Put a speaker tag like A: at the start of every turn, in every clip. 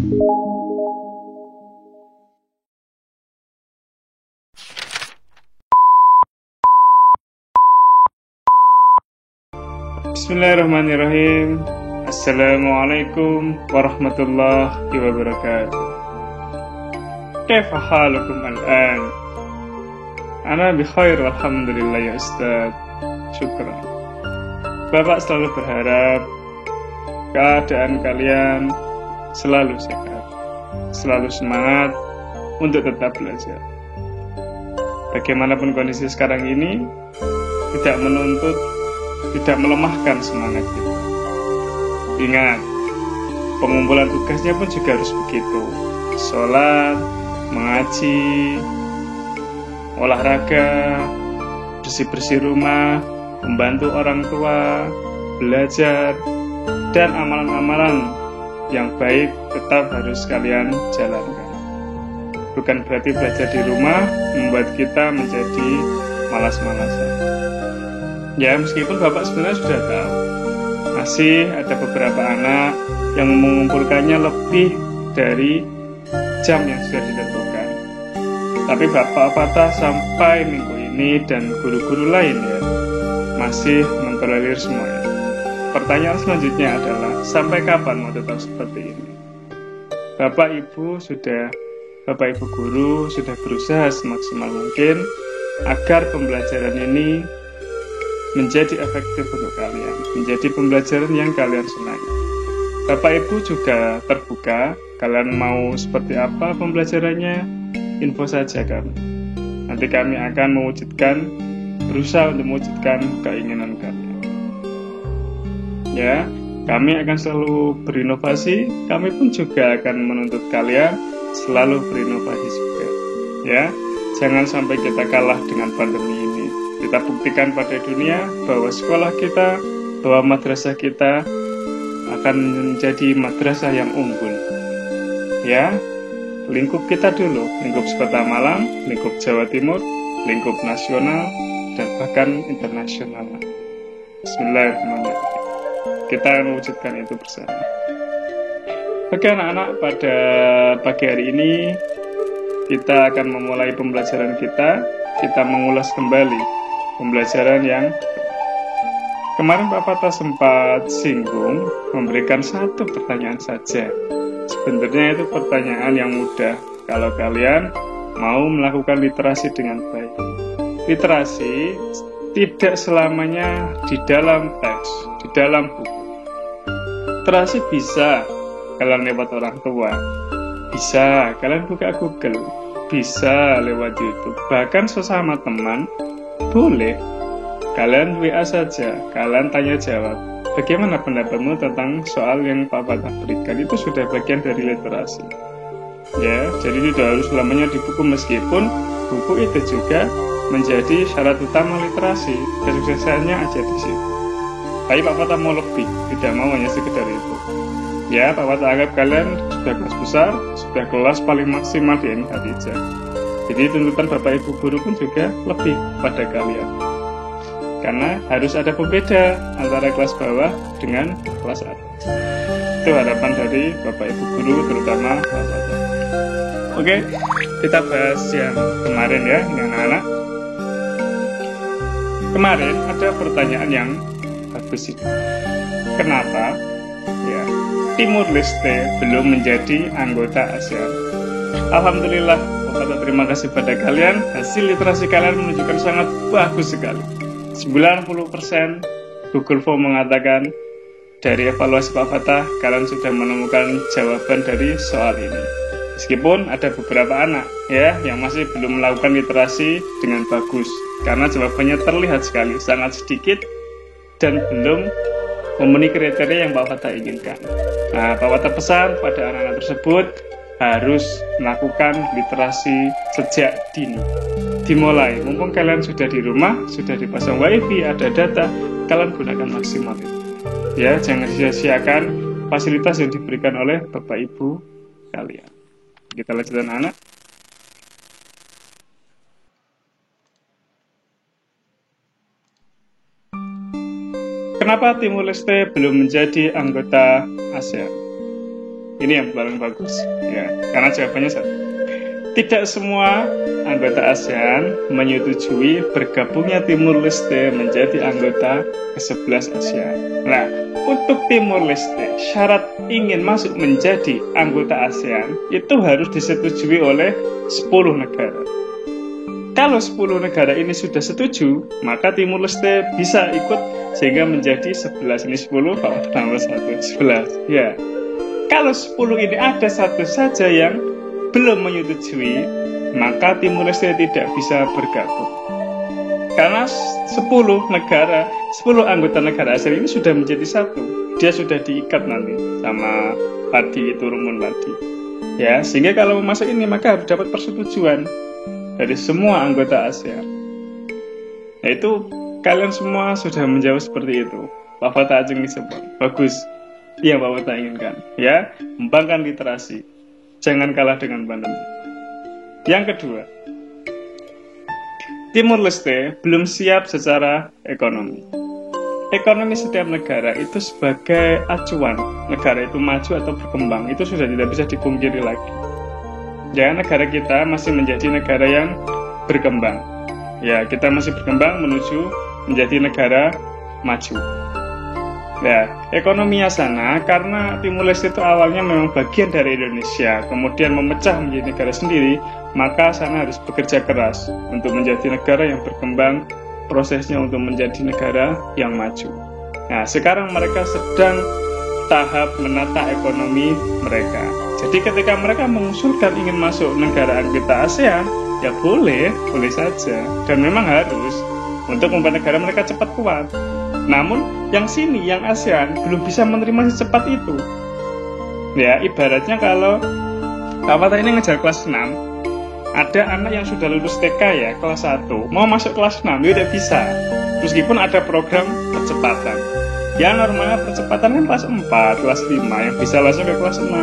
A: Bismillahirrahmanirrahim. Assalamualaikum warahmatullahi wabarakatuh. Kaifa halukum al-an? Ana bi khair walhamdulillah ya Ustaz. Syukran. Bapak selalu berharap keadaan kalian selalu sehat, selalu semangat untuk tetap belajar. Bagaimanapun kondisi sekarang ini, tidak menuntut, tidak melemahkan semangat kita. Ingat, pengumpulan tugasnya pun juga harus begitu. Sholat, mengaji, olahraga, bersih-bersih rumah, membantu orang tua, belajar, dan amalan-amalan yang baik tetap harus kalian jalankan. Bukan berarti belajar di rumah membuat kita menjadi malas-malasan. Ya, meskipun Bapak sebenarnya sudah tahu, masih ada beberapa anak yang mengumpulkannya lebih dari jam yang sudah ditentukan. Tapi Bapak Fatah sampai minggu ini dan guru-guru lain ya masih mentolerir semuanya. Pertanyaan selanjutnya adalah, sampai kapan mau tetap seperti ini? Bapak Ibu guru sudah berusaha semaksimal mungkin agar pembelajaran ini menjadi efektif untuk kalian, menjadi pembelajaran yang kalian senangi. Bapak Ibu juga terbuka, kalian mau seperti apa pembelajarannya, info saja kami. Nanti kami akan berusaha untuk mewujudkan keinginan kalian. Ya, kami akan selalu berinovasi, kami pun juga akan menuntut kalian selalu berinovasi juga. Ya, jangan sampai kita kalah dengan pandemi ini. Kita buktikan pada dunia bahwa sekolah kita, bahwa madrasah kita akan menjadi madrasah yang unggul. Ya, lingkup kita dulu, lingkup Kota Malang, lingkup Jawa Timur, lingkup nasional, dan bahkan internasional. Bismillahirrahmanirrahim. Kita akan mewujudkan itu bersama. Bagi anak-anak, pada pagi hari ini kita akan memulai pembelajaran kita mengulas kembali pembelajaran yang kemarin Pak Fatah sempat singgung, memberikan satu pertanyaan saja. Sebenarnya itu pertanyaan yang mudah kalau kalian mau melakukan literasi dengan baik. Literasi tidak selamanya di dalam teks, di dalam buku. Literasi bisa kalian lewat orang tua, bisa kalian buka Google, bisa lewat YouTube, bahkan sesama teman boleh. Kalian WA saja, kalian tanya jawab. Bagaimana pendapatmu tentang soal yang Pak Fatah berikan? Itu sudah bagian dari literasi. Ya, jadi tidak harus selamanya di buku, meskipun buku itu juga menjadi syarat utama literasi. Kesuksesannya aja di situ. Tapi Pak Fatah mau lebih, tidak mau hanya sekedar itu. Ya, Pak Fatah anggap kalian sudah kelas besar, sudah kelas paling maksimal di MI Khadijah. Jadi tuntutan Bapak Ibu guru pun juga lebih pada kalian. Karena harus ada pembeda antara kelas bawah dengan kelas atas. Itu harapan dari Bapak Ibu guru, terutama Pak Fatah. Oke, kita bahas yang kemarin ya, ini anak-anak. Kemarin ada pertanyaan yang bagus ini. Kenapa ya Timur Leste belum menjadi anggota ASEAN? Alhamdulillah, Bapak, terima kasih pada kalian. Hasil literasi kalian menunjukkan sangat bagus sekali. 90% Google Form mengatakan dari evaluasi Pak Fatah, kalian sudah menemukan jawaban dari soal ini. Meskipun ada beberapa anak ya yang masih belum melakukan literasi dengan bagus, karena jawabannya terlihat sekali sangat sedikit dan belum memenuhi kriteria yang Pak Fatah inginkan. Nah, Pak Fatah pesan pada anak-anak tersebut harus melakukan literasi sejak dini. Dimulai, mumpung kalian sudah di rumah, sudah dipasang wifi, ada data, kalian gunakan maksimal itu. Ya, jangan sia-siakan fasilitas yang diberikan oleh Bapak Ibu kalian. Kita lanjutkan anak. Kenapa Timur Leste belum menjadi anggota ASEAN? Ini yang paling bagus ya, karena jawabannya satu. Tidak semua anggota ASEAN menyetujui bergabungnya Timur Leste menjadi anggota ke-11 ASEAN. Nah, untuk Timur Leste, syarat ingin masuk menjadi anggota ASEAN itu harus disetujui oleh 10 negara. Kalau 10 negara ini sudah setuju, maka Timur Leste bisa ikut sehingga menjadi 11. Ini 10, Pak tambah 1, 11. Ya. Kalau 10 ini ada satu saja yang belum menyetujui, maka Timur Leste tidak bisa bergabung. Karena 10 anggota negara ASEAN ini sudah menjadi satu. Dia sudah diikat nanti sama padi itu, rumun padi. Ya, sehingga kalau mau masuk ini maka harus dapat persetujuan dari semua anggota ASEAN. Nah, itu kalian semua sudah menjawab seperti itu. Pak Fatah Ajeng disebut. Bagus. Yang Pak Fatah inginkan. Ya, kembangkan literasi. Jangan kalah dengan pandemi. Yang kedua, Timur Leste belum siap secara ekonomi. Ekonomi setiap negara itu sebagai acuan negara itu maju atau berkembang, itu sudah tidak bisa dipungkiri lagi. Ya, negara kita masih menjadi negara yang berkembang. Ya, kita masih berkembang menuju menjadi negara maju. Nah, ekonominya sana, karena Timur Leste itu awalnya memang bagian dari Indonesia, kemudian memecah menjadi negara sendiri, maka sana harus bekerja keras untuk menjadi negara yang berkembang, prosesnya untuk menjadi negara yang maju. Nah, sekarang mereka sedang tahap menata ekonomi mereka. Jadi ketika mereka mengusulkan ingin masuk negara anggota ASEAN, ya boleh saja, dan memang harus untuk membuat negara mereka cepat kuat. Namun yang sini, yang ASEAN belum bisa menerima secepat itu. Ya, ibaratnya kalau Pak Fatah ini ngejar kelas 6, ada anak yang sudah lulus TK ya, kelas 1, mau masuk kelas 6, dia udah bisa. Meskipun ada program percepatan. Ya, normalnya percepatan kan kelas 4, kelas 5, yang bisa langsung ke kelas 6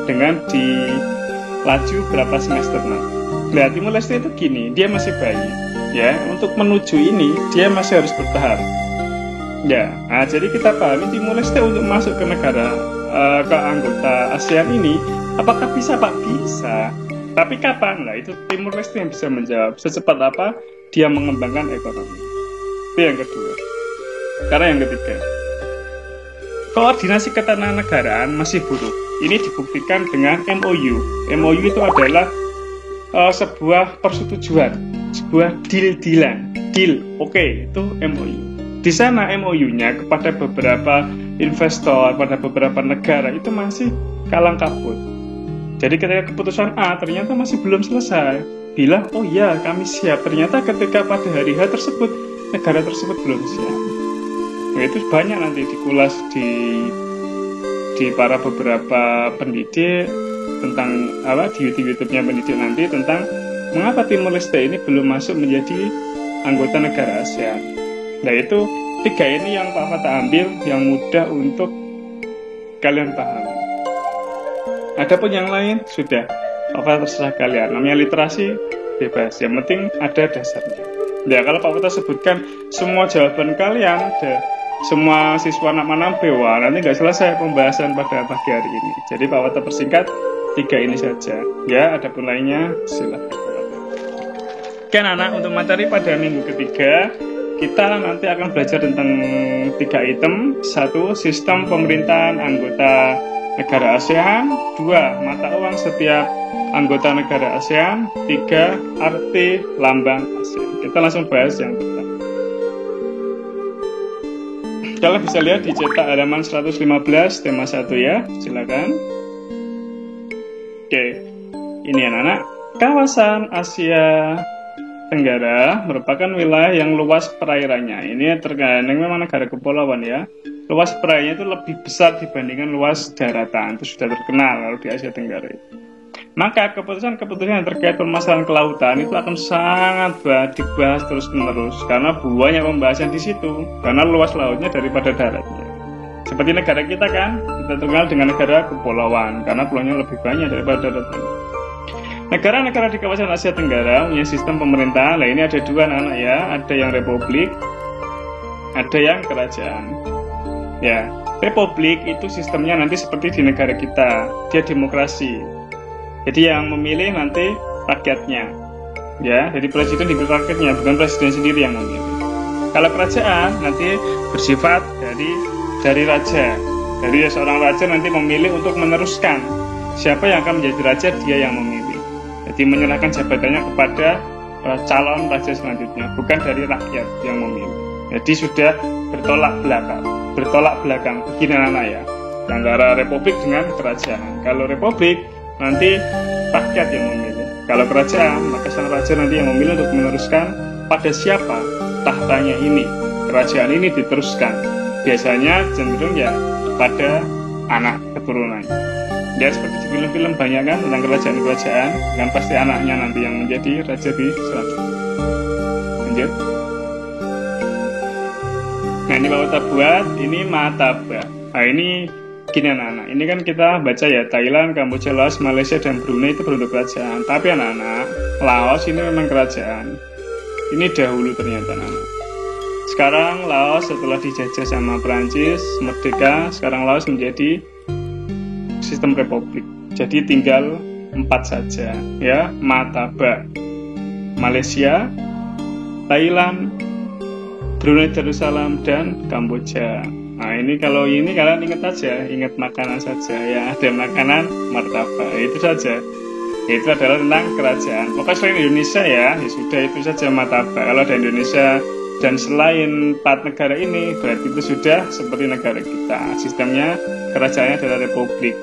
A: dengan dilaju berapa semester. Nah, Timur Leste itu gini, dia masih bayi. Ya, untuk menuju ini dia masih harus bertahap. Ya, nah jadi kita pahami Timur Leste untuk masuk ke negara ke anggota ASEAN ini, apakah bisa Pak? Bisa. Tapi kapan? Nah, itu Timur Leste yang bisa menjawab. Secepat apa dia mengembangkan ekonomi. Itu yang kedua. Karena yang ketiga, koordinasi ketenaganegaraan masih buruk. Ini dibuktikan dengan MOU. MOU itu adalah sebuah persetujuan, sebuah deal-dealan. Deal, oke, itu MOU. Di sana MOU-nya kepada beberapa investor, pada beberapa negara itu masih kalang kabut. Jadi ketika keputusan A ternyata masih belum selesai, bilang oh ya kami siap, ternyata ketika pada hari H tersebut negara tersebut belum siap. Nah, itu banyak nanti dikulas di para beberapa pendidik tentang di YouTube-nya pendidik nanti tentang mengapa Timur Leste ini belum masuk menjadi anggota negara ASEAN. Nah, itu 3 ini yang Pak Fatah ambil yang mudah untuk kalian pahami. Adapun yang lain sudah Pak Fatah terserah kalian. Namanya literasi bebas, yang penting ada dasarnya. Ya, kalau Pak Fatah sebutkan semua jawaban kalian, semua siswa anak manampe, wah nanti nggak selesai pembahasan pada pagi hari ini. Jadi Pak Fatah persingkat 3 ini saja. Ya, adapun lainnya silakan. Oke anak-anak, untuk materi pada minggu ketiga kita nanti akan belajar tentang 3 item. 1. Sistem pemerintahan anggota negara ASEAN. 2. Mata uang setiap anggota negara ASEAN. 3. Arti lambang ASEAN. Kita langsung bahas yang pertama. Kalian bisa lihat di cetak halaman 115 tema 1 ya. Silakan. Oke. Ini anak-anak, kawasan Asia Tenggara merupakan wilayah yang luas perairannya. Ini terkadang memang negara kepulauan ya. Luas perairannya itu lebih besar dibandingkan luas daratan. Itu sudah terkenal kalau di Asia Tenggara itu. Maka keputusan-keputusan yang terkait permasalahan kelautan itu akan sangat dibahas terus-menerus karena banyak pembahasan di situ. Karena luas lautnya daripada daratnya. Seperti negara kita kan, kita terkenal dengan negara kepulauan karena pulaunya lebih banyak daripada daratnya. Negara-negara di kawasan Asia Tenggara punya sistem pemerintahan. Nah, ini ada 2 anak-anak ya, ada yang republik, ada yang kerajaan. Ya, Republik itu sistemnya nanti seperti di negara kita, dia demokrasi. Jadi yang memilih nanti rakyatnya, ya. Jadi presiden dipilih rakyatnya, bukan presiden sendiri yang memilih. Kalau kerajaan nanti bersifat dari raja. Dari seorang raja nanti memilih untuk meneruskan siapa yang akan menjadi raja, dia yang memilih. Jadi menyerahkan jabatannya kepada calon raja selanjutnya, bukan dari rakyat yang memilih. Jadi sudah bertolak belakang begini anak ya, antara republik dengan kerajaan. Kalau republik nanti rakyat yang memilih. Kalau kerajaan, maka sang raja nanti yang memilih untuk meneruskan pada siapa tahtanya ini, kerajaan ini diteruskan. Biasanya cenderung ya pada anak keturunannya. Ya seperti di film-film banyak kan tentang kerajaan-kerajaan, kan pasti anaknya nanti yang menjadi raja di selanjutnya. Lanjut. Nah ini Bapak kita buat, ini Mataba. Nah ini gini anak-anak, ini kan kita baca ya Thailand, Kamboja, Laos, Malaysia, dan Brunei itu bentuk kerajaan. Tapi anak-anak, Laos ini memang kerajaan. Ini dahulu ternyata anak-anak. Sekarang Laos setelah dijajah sama Perancis, merdeka, sekarang Laos menjadi sistem republik. Jadi tinggal 4 saja ya, Mataba. Malaysia, Thailand, Brunei Darussalam, dan Kamboja. Nah ini kalau ini kalian ingat aja, ingat makanan saja ya, ada makanan martabak, itu saja. Itu adalah tentang kerajaan. Pokoknya selain Indonesia ya sudah itu saja martabak. Kalau ada Indonesia dan selain 4 negara ini, berarti itu sudah seperti negara kita. Sistemnya kerajaannya adalah republik.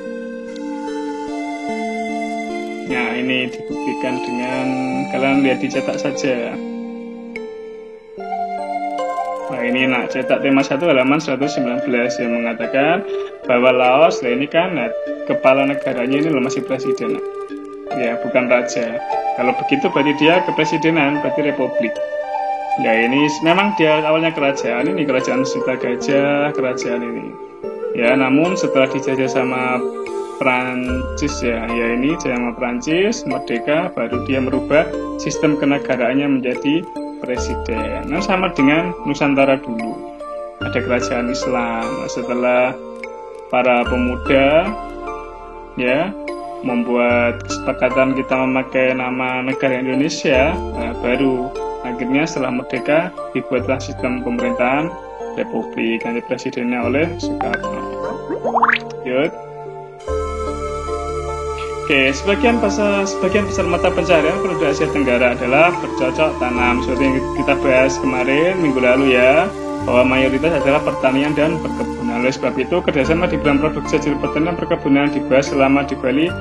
A: Nah ini dibuktikan dengan kalian lihat dicetak saja. Nah ini cetak tema 1 halaman 119 yang mengatakan bahwa Laos, ini kan kepala negaranya ini masih presiden, ya bukan raja. Kalau begitu berarti dia kepresidenan, berarti republik. Ya ini memang dia awalnya kerajaan, ini kerajaan Sita Gajah, kerajaan ini. Ya namun setelah dijajah sama Prancis ya ini sama Prancis, merdeka, baru dia merubah sistem kenegaraannya menjadi presiden. Nah sama dengan Nusantara dulu, ada kerajaan Islam. Setelah para pemuda ya membuat kesepakatan kita memakai nama negara Indonesia, baru akhirnya setelah merdeka dibuatlah sistem pemerintahan republik, nanti presidennya oleh Soekarno. Yuk. Oke, sebagian besar mata pencaharian penduduk Asia Tenggara adalah bercocok tanam. Seperti yang kita bahas kemarin minggu lalu ya, bahwa mayoritas adalah pertanian dan perkebunan. Oleh sebab itu, kerjasama di bidang produksi hasil pertanian dan perkebunan dibahas selama di Bali,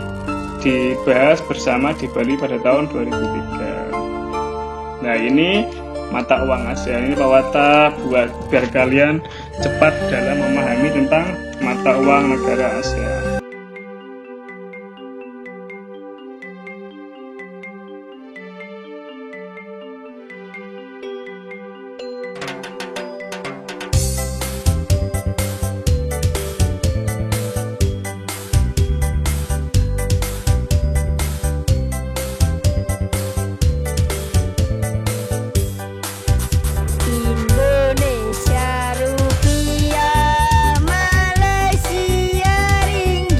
A: dibahas bersama di Bali pada tahun 2003. Nah ini mata uang ASEAN, ini Pak Wata buat biar kalian cepat dalam memahami tentang mata uang negara ASEAN.
B: Indonesia rupiah, Malaysia ringgit.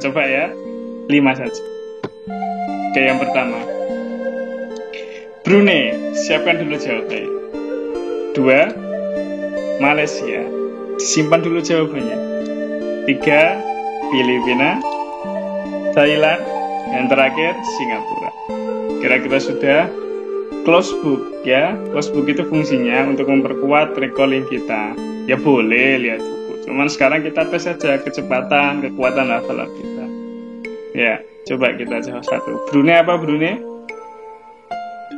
A: coba ya. 5 saja. Oke, yang pertama. Brunei, siapkan dulu jawabannya. 2. Malaysia, simpan dulu jawabannya. 3. Filipina. Thailand. Yang terakhir Singapura. Kira-kira sudah? Close book ya. Close book itu fungsinya untuk memperkuat recalling kita. Ya boleh lihat buku, cuman sekarang kita tes saja kecepatan, kekuatan hafalan kita. Ya, coba kita jawab satu. Brunei apa Brunei?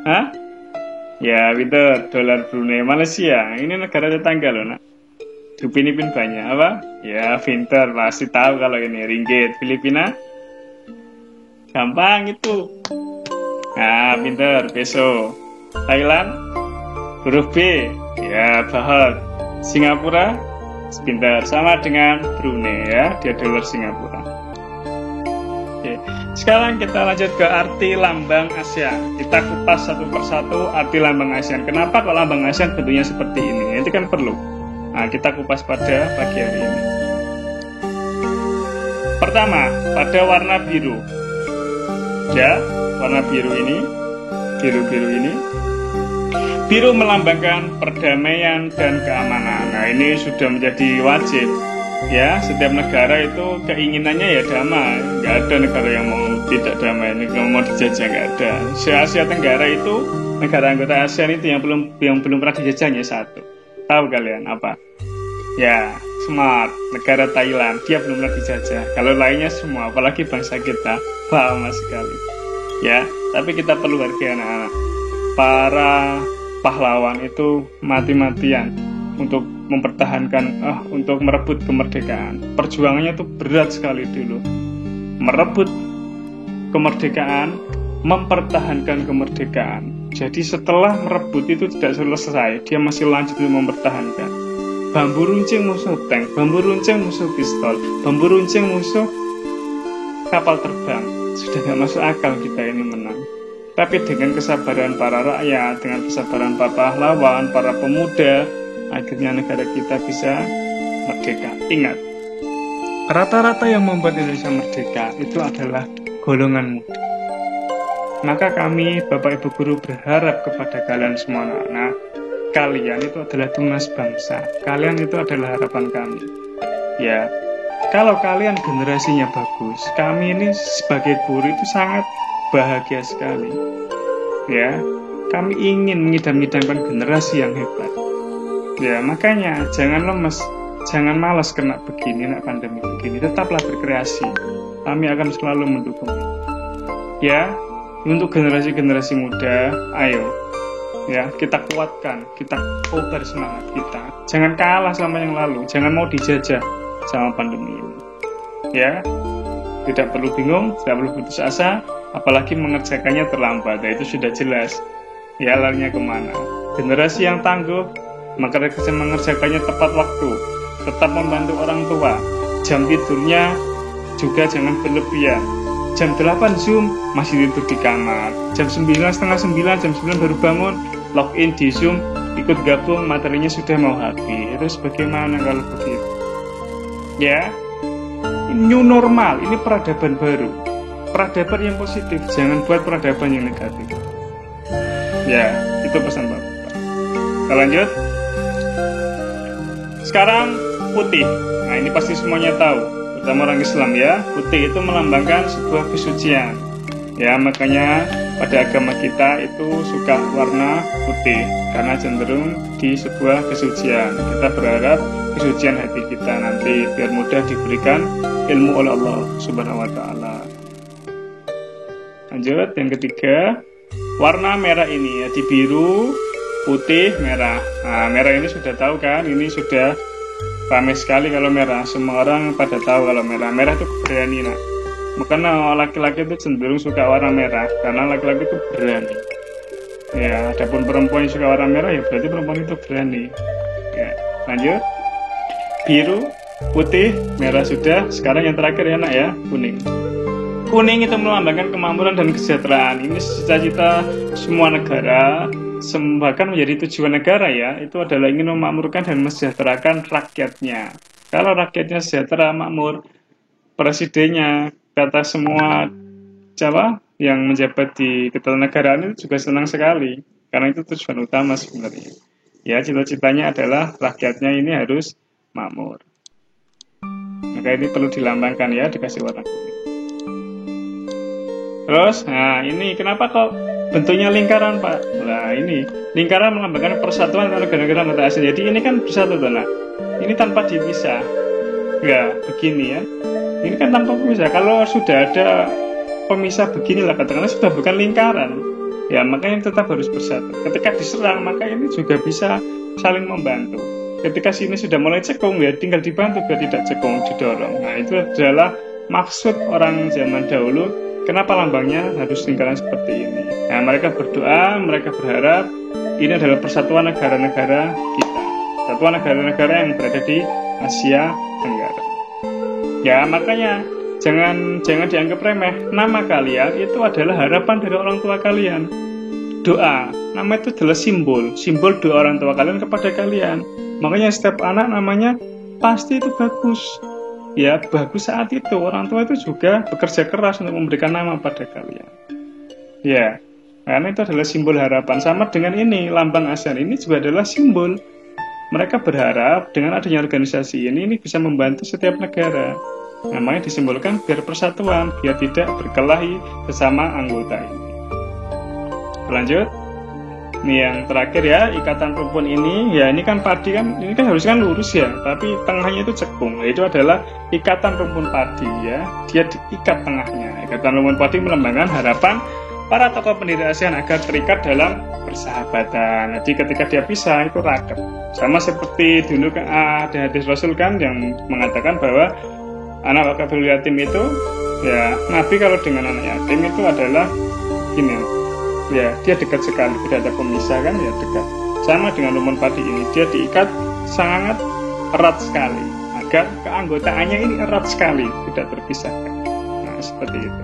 A: Hah? Ya, pinter. Dolar Brunei. Malaysia, ini negara tetangga loh nak. Upin-ipin banyak apa? Ya, pinter. Pasti tahu kalau ini ringgit. Filipina? Gampang itu. Nah, pinter. Peso. Thailand? Huruf B. Ya, bahat. Singapura? Pinter. Sama dengan Brunei ya. Dia dolar Singapura. Oke. Sekarang kita lanjut ke arti lambang ASEAN. Kita kupas satu persatu arti lambang ASEAN. Kenapa kok lambang ASEAN bentuknya seperti ini? Itu kan perlu. Nah, kita kupas pada pagi hari ini. Pertama, pada warna biru. Ya, warna biru ini, biru-biru ini. Biru melambangkan perdamaian dan keamanan. Nah, ini sudah menjadi wajib. Ya, setiap negara itu keinginannya ya damai. Nggak ada negara yang mau tidak damai, yang mau dijajah nggak ada. Asia Tenggara itu, negara anggota ASEAN itu yang belum pernah dijajahnya satu. Tahu kalian apa? Ya, smart. Negara Thailand, dia belum pernah dijajah. Kalau lainnya semua, apalagi bangsa kita, lama sekali. Ya, tapi kita perlu hargai anak-anak. Para pahlawan itu mati-matian untuk mempertahankan, untuk merebut kemerdekaan. Perjuangannya itu berat sekali dulu. Merebut kemerdekaan, mempertahankan kemerdekaan. Jadi setelah merebut itu tidak selesai, dia masih lanjut untuk mempertahankan. Bambu runcing musuh tank, bambu runcing musuh pistol, bambu runcing musuh kapal terbang. Sudah tidak masuk akal kita ini menang. Tapi dengan kesabaran para rakyat, dengan kesabaran para pahlawan, para pemuda, akhirnya negara kita bisa merdeka. Ingat, rata-rata yang membuat Indonesia merdeka itu adalah golongan muda. Maka kami, Bapak Ibu Guru, berharap kepada kalian semua anak-anak, kalian itu adalah tunas bangsa. Kalian itu adalah harapan kami. Ya, kalau kalian generasinya bagus, kami ini sebagai guru itu sangat bahagia sekali. Ya, kami ingin mengidam-idamkan generasi yang hebat. Ya, makanya jangan lemes, jangan malas kena begini, nak pandemi begini. Tetaplah berkreasi. Kami akan selalu mendukung. Ya, untuk generasi-generasi muda, ayo. Ya, kita kuatkan, kita kobar semangat kita. Jangan kalah sama yang lalu, jangan mau dijajah sama pandemi ini. Ya, tidak perlu bingung, tidak perlu putus asa, apalagi mengerjakannya terlambat. Nah, itu sudah jelas. Ya, larinya kemana? Generasi yang tangguh, maka mengerjakannya tepat waktu, tetap membantu orang tua. Jam tidurnya juga jangan berlebihan. Jam 8 Zoom, masih tidur di kamar. Jam 9, setengah 9, jam 9 baru bangun, login di Zoom, ikut gabung, materinya sudah mau habis. Terus bagaimana kalau begitu? Ya, new normal, ini peradaban baru. Peradaban yang positif, jangan buat peradaban yang negatif. Ya, itu pesan Bapak. Kita lanjut. Sekarang putih. Nah, ini pasti semuanya tahu, terutama orang Islam ya. Putih itu melambangkan sebuah kesucian. Ya, makanya pada agama kita itu suka warna putih karena cenderung di sebuah kesucian. Kita berharap kesucian hati kita nanti biar mudah diberikan ilmu oleh Allah Subhanahu wa taala. Lanjut, yang ketiga, warna merah ini ya, di biru, putih, merah. Nah, merah ini sudah tahu kan, ini sudah ramai sekali kalau merah. Semua orang pada tahu kalau merah. Merah itu berani, nak. Makanya laki-laki itu cenderung suka warna merah karena laki-laki itu berani. Ya, adapun perempuan yang suka warna merah ya berarti perempuan itu berani. Ya, lanjut. Biru, putih, merah sudah. Sekarang yang terakhir ya nak ya, kuning. Kuning itu melambangkan kemakmuran dan kesejahteraan. Ini cita-cita semua negara, bahkan menjadi tujuan negara ya. Itu adalah ingin memakmurkan dan mesejahterakan rakyatnya. Kalau rakyatnya sejahtera, makmur, presidennya kata semua Jawa yang menjabat di ketatanegaraan itu juga senang sekali, karena itu tujuan utama sebenarnya. Ya, cita-citanya adalah rakyatnya ini harus makmur. Maka ini perlu dilambangkan ya, dikasih warna kuning. Terus, nah ini kenapa kok bentuknya lingkaran Pak? Nah ini, lingkaran melambangkan persatuan antara negara-negara anggota ASEAN. Jadi ini kan bersatu tuh, nah. Ini tanpa dipisah. Ya, begini ya. Ini kan tanpa pemisah. Kalau sudah ada pemisah beginilah katakanlah sudah bukan lingkaran. Ya, makanya tetap harus bersatu. Ketika diserang, maka ini juga bisa saling membantu. Ketika sini sudah mulai cekung, ya tinggal dibantu biar tidak cekung, didorong. Nah, itu adalah maksud orang zaman dahulu. Kenapa lambangnya harus lingkaran seperti ini? Nah, mereka berdoa, mereka berharap ini adalah persatuan negara-negara kita. Persatuan negara-negara yang berada di Asia Tenggara. Ya, makanya jangan dianggap remeh. Nama kalian itu adalah harapan dari orang tua kalian. Doa, nama itu adalah simbol doa orang tua kalian kepada kalian. Makanya setiap anak namanya pasti itu bagus. Ya, bagus saat itu. Orang tua itu juga bekerja keras untuk memberikan nama pada kalian. Ya, karena itu adalah simbol harapan. Sama dengan ini, lambang ASEAN ini juga adalah simbol. Mereka berharap dengan adanya organisasi ini bisa membantu setiap negara. Namanya disimbolkan biar persatuan, biar tidak berkelahi sesama anggota ini. Lanjut. Ini yang terakhir ya, ikatan rumpun ini. Ya ini kan padi kan, ini kan harusnya kan lurus ya, tapi tengahnya itu cekung. Itu adalah ikatan rumpun padi ya. Dia diikat tengahnya. Ikatan rumpun padi melambangkan harapan para tokoh pendiri ASEAN agar terikat dalam persahabatan. Jadi ketika dia pisah itu raket. Sama seperti dulu ada hadis Rasul kan yang mengatakan bahwa anak wakafil yatim itu ya Nabi kalau dengan anak yatim itu adalah gini ya, dia dekat sekali, tidak ada pemisah kan ya, dekat. Sama dengan rumpun padi ini, dia diikat sangat erat sekali agar keanggotaannya ini erat sekali, tidak terpisahkan. Nah seperti itu.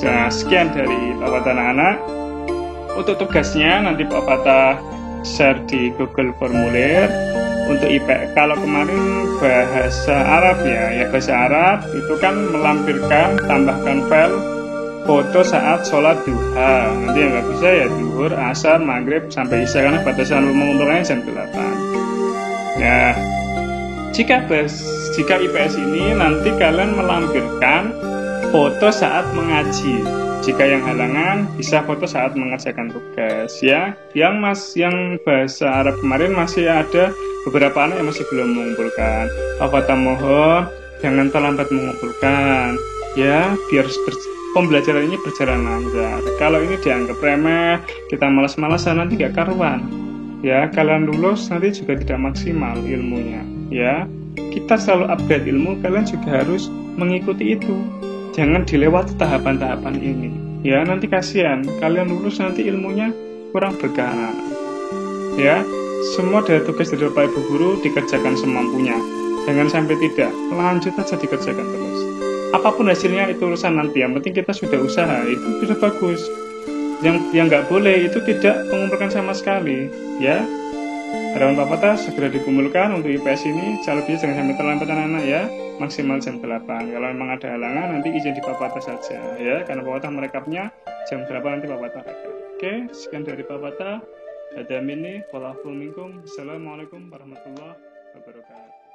A: Nah sekian dari Pak Patah anak-anak. Untuk tugasnya nanti Pak Patah share di Google Formulir. Untuk IP, kalau kemarin bahasa Arab ya bahasa Arab itu kan melampirkan, tambahkan file foto saat sholat duha. Nanti yang nggak bisa ya duhur, asar, maghrib sampai isya karena batasan mengumpulkannya jam 8. Ya, jika IPS ini nanti kalian melampirkan foto saat mengaji. Jika yang halangan bisa foto saat mengerjakan tugas ya. Yang bahasa Arab kemarin masih ada beberapa anak yang masih belum mengumpulkan. Apa mohon jangan terlambat mengumpulkan ya, biar pembelajaran ini berjalan lancar. Kalau ini dianggap remeh, kita malas-malasan nanti gak karuan. Ya, kalian lulus nanti juga tidak maksimal ilmunya. Ya, kita selalu upgrade ilmu, kalian juga harus mengikuti itu. Jangan dilewati tahapan-tahapan ini. Ya, nanti kasihan. Kalian lulus nanti ilmunya kurang berkenan. Ya, semua dari tugas dari Bapak Ibu Guru dikerjakan semampunya. Jangan sampai tidak. Lanjut aja dikerjakan terus. Apapun hasilnya itu urusan nanti, yang penting kita sudah usaha, itu sudah bagus. Yang nggak boleh itu tidak mengumpulkan sama sekali, ya. Harapan Pak Patah segera dikumpulkan untuk IPS ini, jangan sampai terlambat anak-anak ya, maksimal jam 8. Kalau memang ada halangan nanti izin di Pak Patah saja, ya, karena Pak Patah merekapnya jam 8 nanti Pak Patah rekap. Oke, sekian dari Pak Patah. Ada mini, wallahu minkum. Assalamualaikum warahmatullahi wabarakatuh.